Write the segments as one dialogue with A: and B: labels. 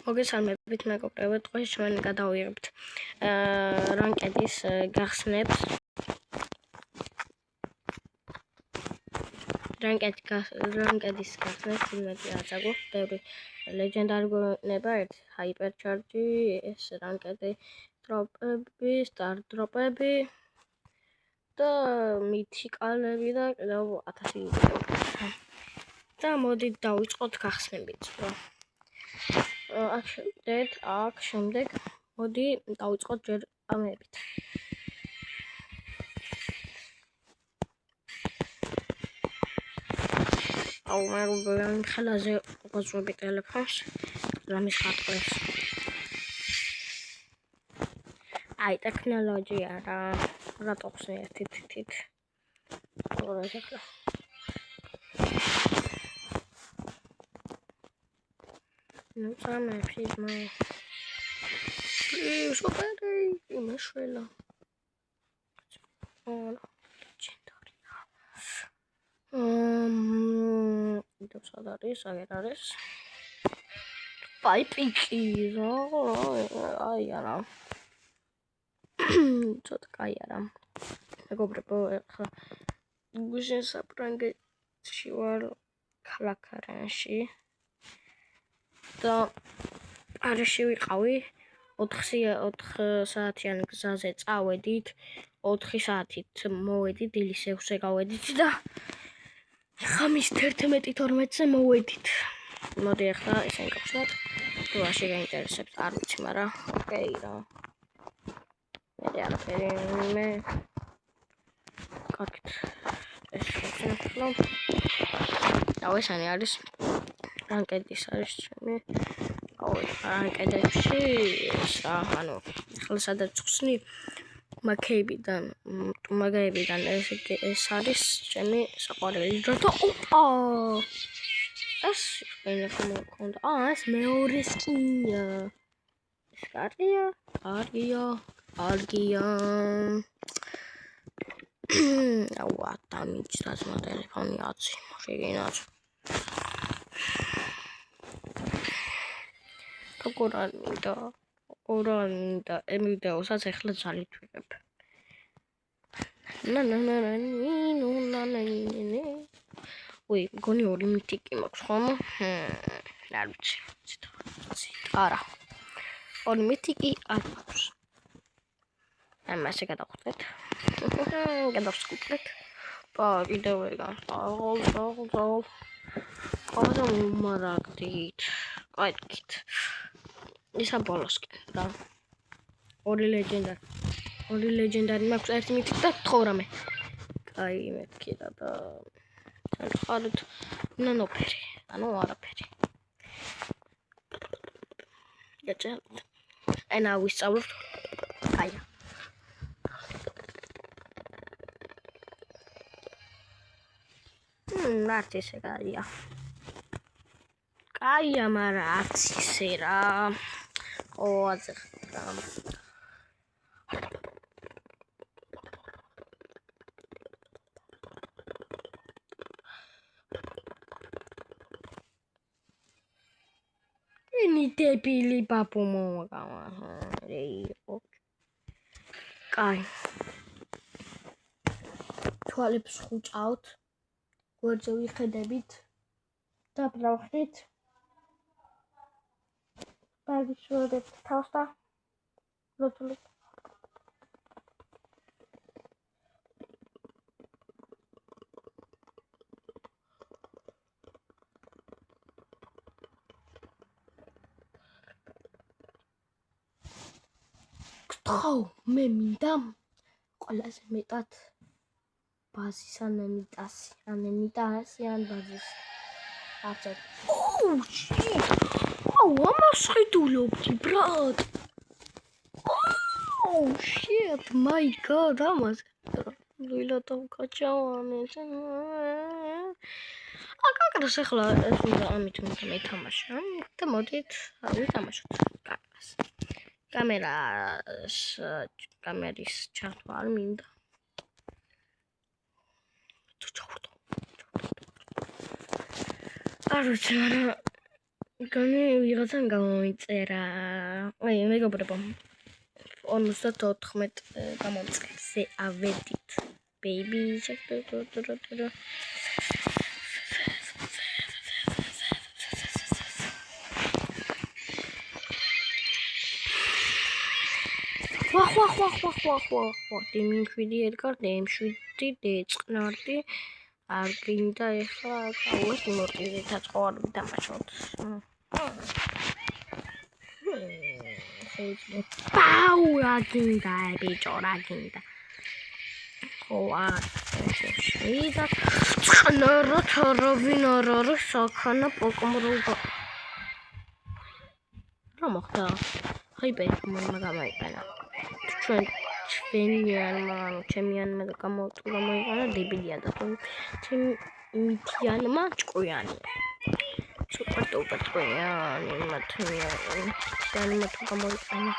A: მოგესალმებით მეგობრებო, დღეს ჩვენ გადავიღებთ რანკედის გახსნებს. რანკედის გახსნებს იმედი აწაგოთ, ბევრი ლეგენდარი გვეუბნება, ერთი ჰაიპერჩარჯი, ეს რანკედი დროპები, სტარ დროპები და მითიკალები და კიდევ 1000 ვიდეო. და მოდით დავიწყოთ გახსნებით. აქ შემდეგ მოდი დავიწყოთ ჯერ ამებით. მე ხელაზე ვაძვები ტელეფონს, რამის ხატყვის. ტექნოლოგია რა ტოხსნი ერთით. ახლა Nu samen precies maar. Zo verder. Ik mis willen. Dat zou dat is, Pipetjes. Ja, nou. Tot kajara. Ik hoop dat we zijn saprange. Shiwar kalakaranshi. და არეში ვიყავი 4 საათიან გზაზე წავედით 4 საათით მოვედით დილისეულზე გავედით და ხამის 11-12-ზე მოვედით. მოდი ახლა ისინი გავხსნათ. თუ რაში გაინტერესებს არ ვიცი, მაგრამ ოკეი რა. მე არაფერი მე კარგით ეს ხსნათ. ესენი არის რანკედის არის ჩემი. რანკედებში ანუ ახლა სადაც ხსნი მაგებიდან ეს არის ჩემი საყვარელი დროთა. ეს მქონდა. ეს მეორე სკინია. ეს კარგია. დამიჯდას მაგ ტელეფონი აცი. შეგინაც. ორანდა ემიდეოსაც ახლა ძალით ვიღებ. უი, მგონი 2 მითიკი მაქვს ხომ? არ ვიცი. არა. 2 მითიკი არ მაქვს. ამასე გადავხდეთ. გადავსკუპლეთ. კიდევ ეგა. ყავდა უმარაგდით. Kaikkit. Isä poloskin. Oli legendari. Maaks erti mitkä tourame. Kai metki tätä. Sen halut. Nanoperi. Anuaraperi. Ja tselt. Enää uissaulut. Kaija. Nähti se Kaija. Kaija mara atsise ra. Azr. Ini debili papu moga. Kai. Თვალებს ხუჭავთ. გვერდზე ვიხედებით. დაბრალხდით. Päivitsuodet tausta. Lotulit. Kto me minda? Ყველაზე მეტად ბაზის ანემიტასი ან ბაზის. Აცეთ. Амаш ხიდულობდი, ბრატ. Shit, my god, ამაზე. ვილატო კაჭავანე. აკაკრას ახლა ეს უნდა ამით უნდა მეთამაშო. და მოდით, ვითამაშოთ კაკრას. კამერის ჩართვა არ მინდა. თუ ჩავდო. არ ვიცი, მაგრამ გონი ვიღაცამ გამოიწერა. აი, მეგობრებო. 54 გამომწყეზე ავედით. Baby, ვახ. დიმინხვიდი ედგარ დემშვიდი დეწყნარდი არ გინდა ეხლა გავუვეს მორტიზეთა წყოვარები დამაშოთ. Pau, რა გინდა, ბიჭო, რა გინდა. ხო, შეიდა. წყნარა თარავინ არ არის საქანა პოკმრუგა. რა მოხდა? ხაიპერი მომმა გამოიყენა. ჩემიანმა გამოიყენა დებილია და მითიანმა ჭკვიანი. Super duper ჭკვიანი მათიანი თუ გამოიყენა.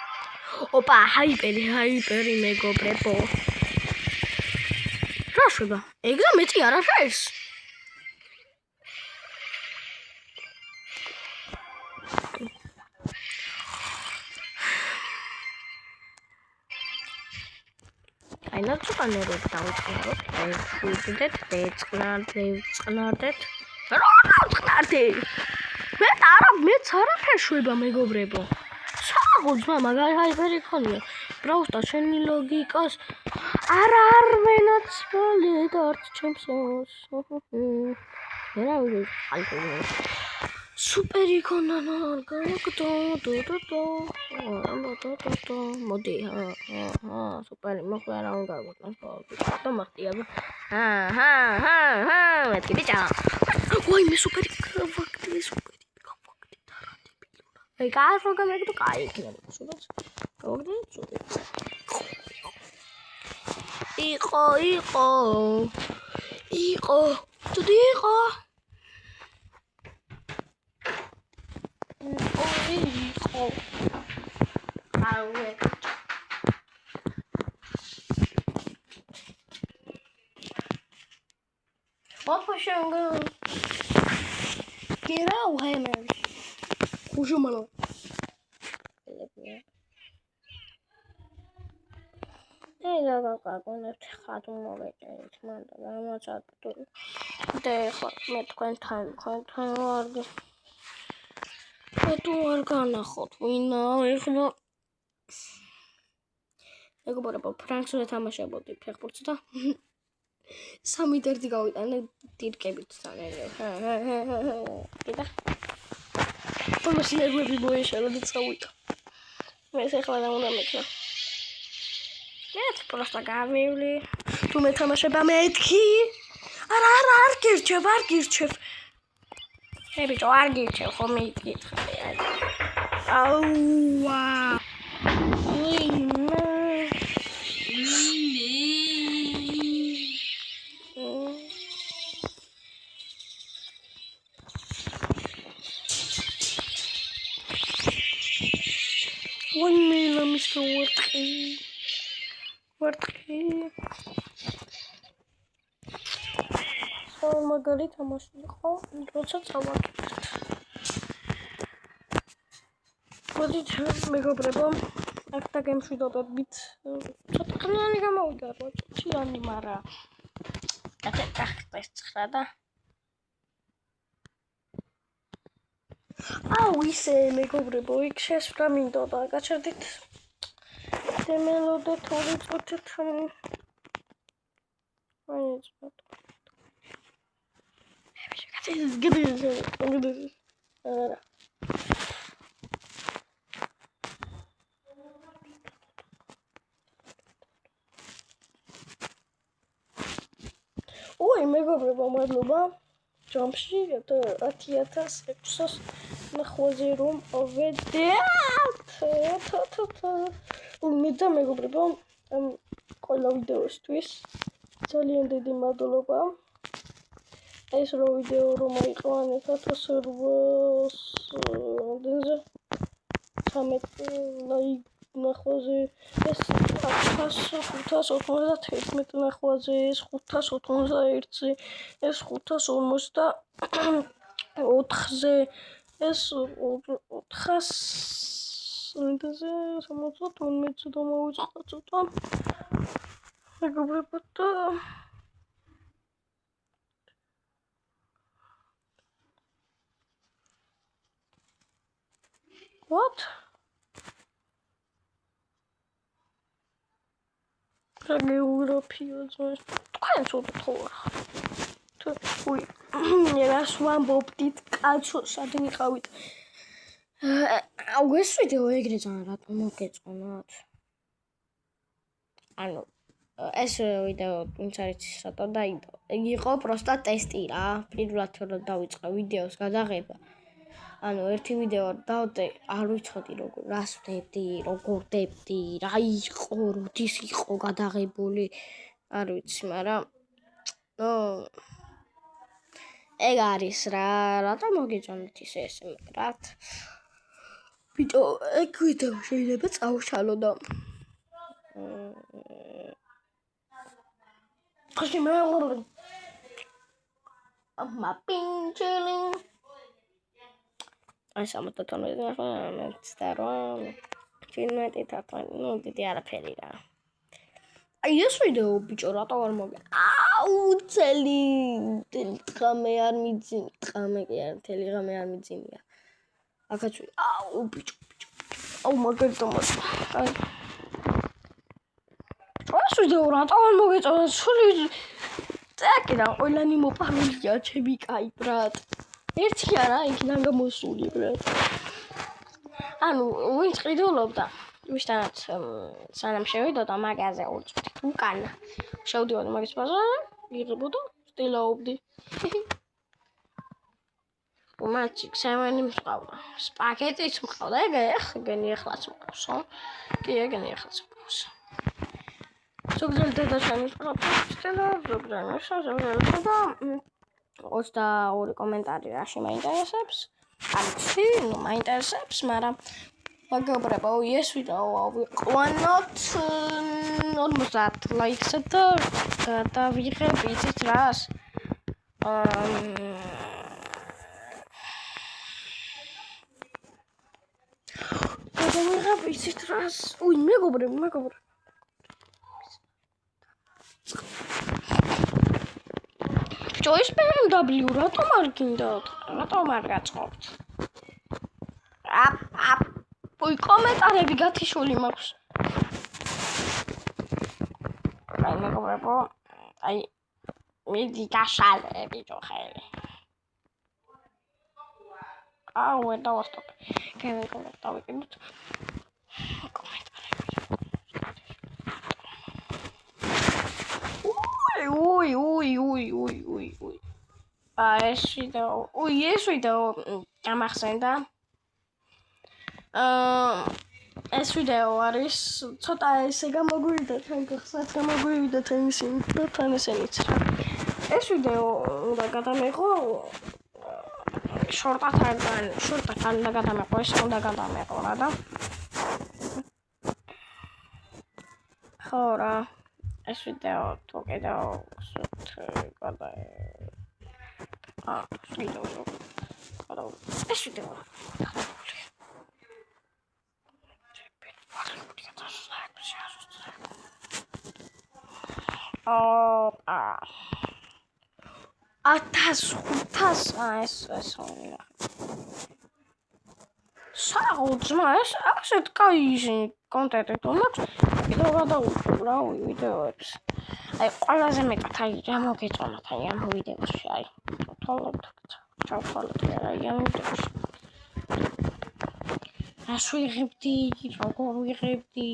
A: ოპა, ჰაიპერი მეგობრებო. რა შვება? ეგრე მეტი არ არის? ნაცუყანერებს დავწყნაროთ, დეწყნარდეთ. რა დავწყნარდი? მეც არაფერ შვება მეგობრებო. საღოძმა მაგარი ჰაიპერი ხონია. ბრაუსტარ შენი ლოგიკას არ ვენაცვალე და არც ჩემს. რა ვიცი, ალკოჰოლი. სუპერი იქონა მოდი სუპერი მოხდა რა უნდა გავუტანო და მახტია მეთქი ბიჭა ვაიმე სუპერი ფაქტი აი კარო გამეგდო კაი იქნება სულაც გავაგდე იყო თუდიყო What was your girl? Get out, Hammer. Who's your mother? Hey, I'm going to have to move it. It's not much to do. They met time. What are gonna hot? We know if not. Εγώ μπορώ από ფრანგსული თამაშებოდი ფეხბურთს და სამი დერდი გავიტანე დირკებით კიდე თამაში ნერვები მოეშალა და წავიდა მე ეხლა რა უნდა მეკლა მე პროსტა გამივლი თუ მე თამაშება მეთქი არ გირჩევ ე ბიჭო არ გირჩევ ხომ მეკითხე აუა ვარტყი მაგარი თამაში იყო როცა წავაკეთეთ მოდით მეგობრებო აქ და გემშვიდობებით ცოტა ხნიანი გამოვიდა როჩიანი მარა ეს ცხრა და აუ ისე მეგობრებო იქ შესვლა მინდოდა გაჩერდით დემელოდე თორი წუთით ой მეგობრებო მადლობა ჯამში 10600 ნახვაზე რომ ავედეთ მე და მეგობრებო ყველა ვიდეოსთვის ძალიან დიდი მადლობა ეს რო ვიდეო რომ აიყვანეთ 1800 ლაიქ ნახვაზე ეს 591 ნახვაზე ეს 591-ზე ეს 554-ზე ეს 472 და მოვიწყდა ცოტა. მეგობრებო და what? გეოგრაფია ზონის თქვენ ცოტა თორ. უი, რას ვამბობდით კაცო, სად ვიყავით? ეს ვიდეო ეგრე ძალიან რატომ მოგეწონათ? ანუ ეს ვიდეო ვინც არის ცოტა დაიდო. იგი იყო პროსტა ტესტი რა. პირველად რომ დავიწყე ვიდეოს გადაღება. ანუ ერთი ვიდეო დავდე, არ ვიცოდი როგორ რას ვდებდი, როგორ დებდი, რა იყო, როდის იყო გადაღებული, არ ვიცი, მაგრამ ეგ არის რა, რატომ მოგეწონათ ისე მაგრად? ბიჭო, ეგ ვიდეო შეიძლება წავშალო და ხოში მე ამა პინჩელი აი 78 ფილმები თაფან, ნუ დიდი არაფერი რა. აი ეს ვიდეო ბიჭო რატო არ მოგე? წელი ღამე არ მიძინი, ღამე კი არ მთელი ღამე არ მიძინია. აქაც ბიჭო. მაგალითად აი ეს ვიდეო რატო არ მოგეწონა? სული წაკი რა, ყველანი მოპარულია ჩემი კაი ბრატ. ერთი არა, იქიდან გამოსული ბრატ. ანუ ვინც ყიდულობდა ვისთანაც სანამ შევიდოდა მაგაზე უწვდი უკანა შევდივოდი მაგის ბაზარზე იღებოდა სტილაობდი უმაჩი ქსემენი მყავდა სპაგეტიც მყავდა ეგენი ახლაც მყავსო კი ეგენი ახლაც მყავს ზოგჯერ დედაჩემის ზოგჯერ და 22 კომენტარი რაში მაინტერესებს არცი, ნუ მაინტერესებს, მაგრამ მეგობრებო, ეს ვიდეო ავიყვანოთ 50 ლაიქსა და გადავიღებ იცით რას? გადავიღებ იცით რას? უი, მეგობრებო. Choice BMW რატომ არ გინდათ? რატომ არ გაწყობთ? უი კომენტარები გათიშული მაქვს. აი მეგობრებო, აი მიდი გაშალები ჯოხელი. ვერ დავასტოპე. გავიკეთოთ. უი. ეს ვიდეო გამახსენდა. ეს ვიდეო არის ცოტა ესე გამოგვივიდა თან გახსნათ გამოგვივიდა თან ისინი და თან ესენიც რა. ეს ვიდეო უნდა გადამეყო შორტთან და გადამეყო ეს უნდა გადამეყო რა და ხო რა ეს ვიდეო თუ კიდევ ეს ვიდეო ეს ასეთ კაი კონტენტი თუ მაქვს კიდევ გადავუშვი რა ვიდეოებს აი ყველაზე მეტად აი რა მოგეწონათ აი ამ ვიდეოში აი ჩავთვალოთ აი ამ ვიდეოში რას ვიღებდი როგორ ვიღებდი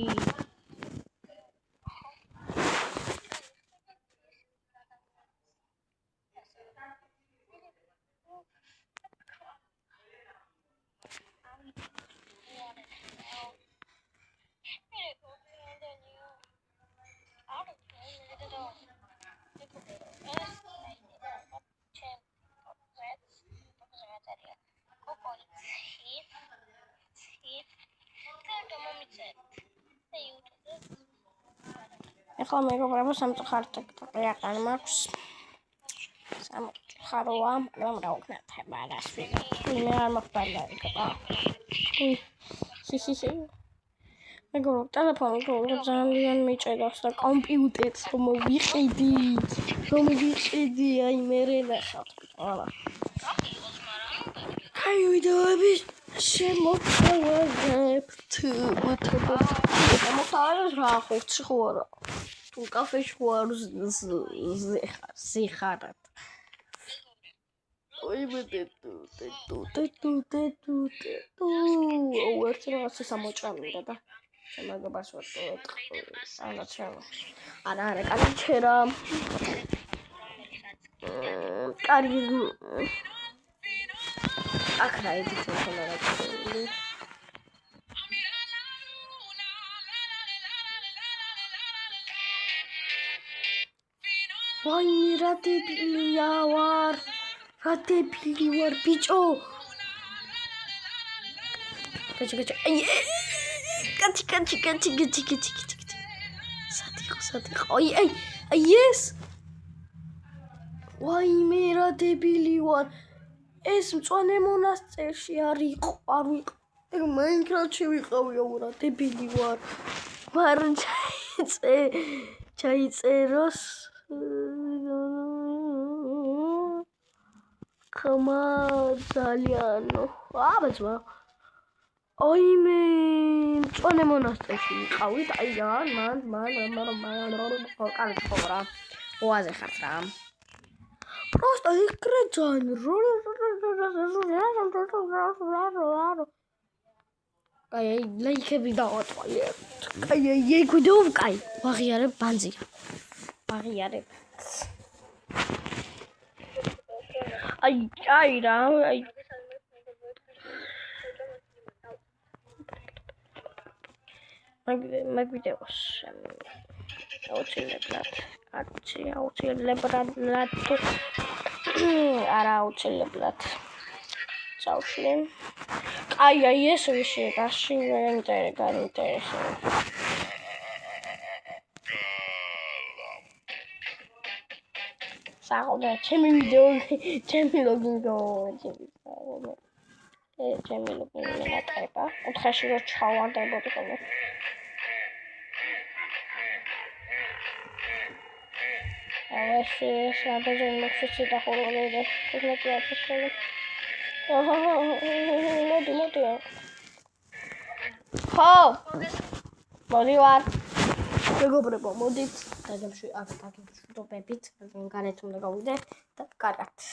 A: ეხლა მეგობრებო სამწუხაროდ აყარ მაქვს სამწუხაროა მაგრამ რა ვქნათ მე არ მაყარდა მეგობრებო, ტელეფონი ძალიან მიჭედავს და კომპიუტერს რომ ვიყიდი, აი მე ნახავთ, არა. აი ვიდეოები შემოთავაზებთ, შემოთავაზებთ რა ხერხი ხო არა. თუ კაფეში ხო არ ზიხარად. ой ვერც რაღაცა სამოჭამია და შემაგებას ვატყობ ანაჩამა არა კალიჩერა კარგი აკრა ედით ხოლმე ვაი რა დებილია ვარ რა დებილი ვარ ბიჭო კაჩი სადიხო აი ეს ვაი მე რა დებილი ვარ ეს მწვანე მონასტერში არ ვიყო მაინკრაფტში ვიყავიო რა დებილი ვარ ჩაიწეროს ხმა ძალიანო აბაძმა აი მე მწვანე მონასტერში ვიყავით აი მან კარგი ხო რა ოაზე ხართ რა просто იგრე ძალიან აი ლაიქები დავატყვალე აი ვიდეო კაი ვაღიარებ ბანძია ვაღიარებ აი რა აი მაგ ვიდეოს აუცილებლად წავშლი აი ეს ვიში რაში გაინტერესება საღოლე ჩემი ვიდეო ჩემი ლოგინგო ჩემი ლოგინგი მენატრება ოთხაში რო ჩავარდებოდი ხოლმე ეს სადაზენ მოხსიცი და ხოლმე და კოსმეტიკას ხოლმე მოდი ხო მოდი ვარ მეგობრებო მოდით დაგემშვიდობებით განეთ უნდა გავიდე და კარგად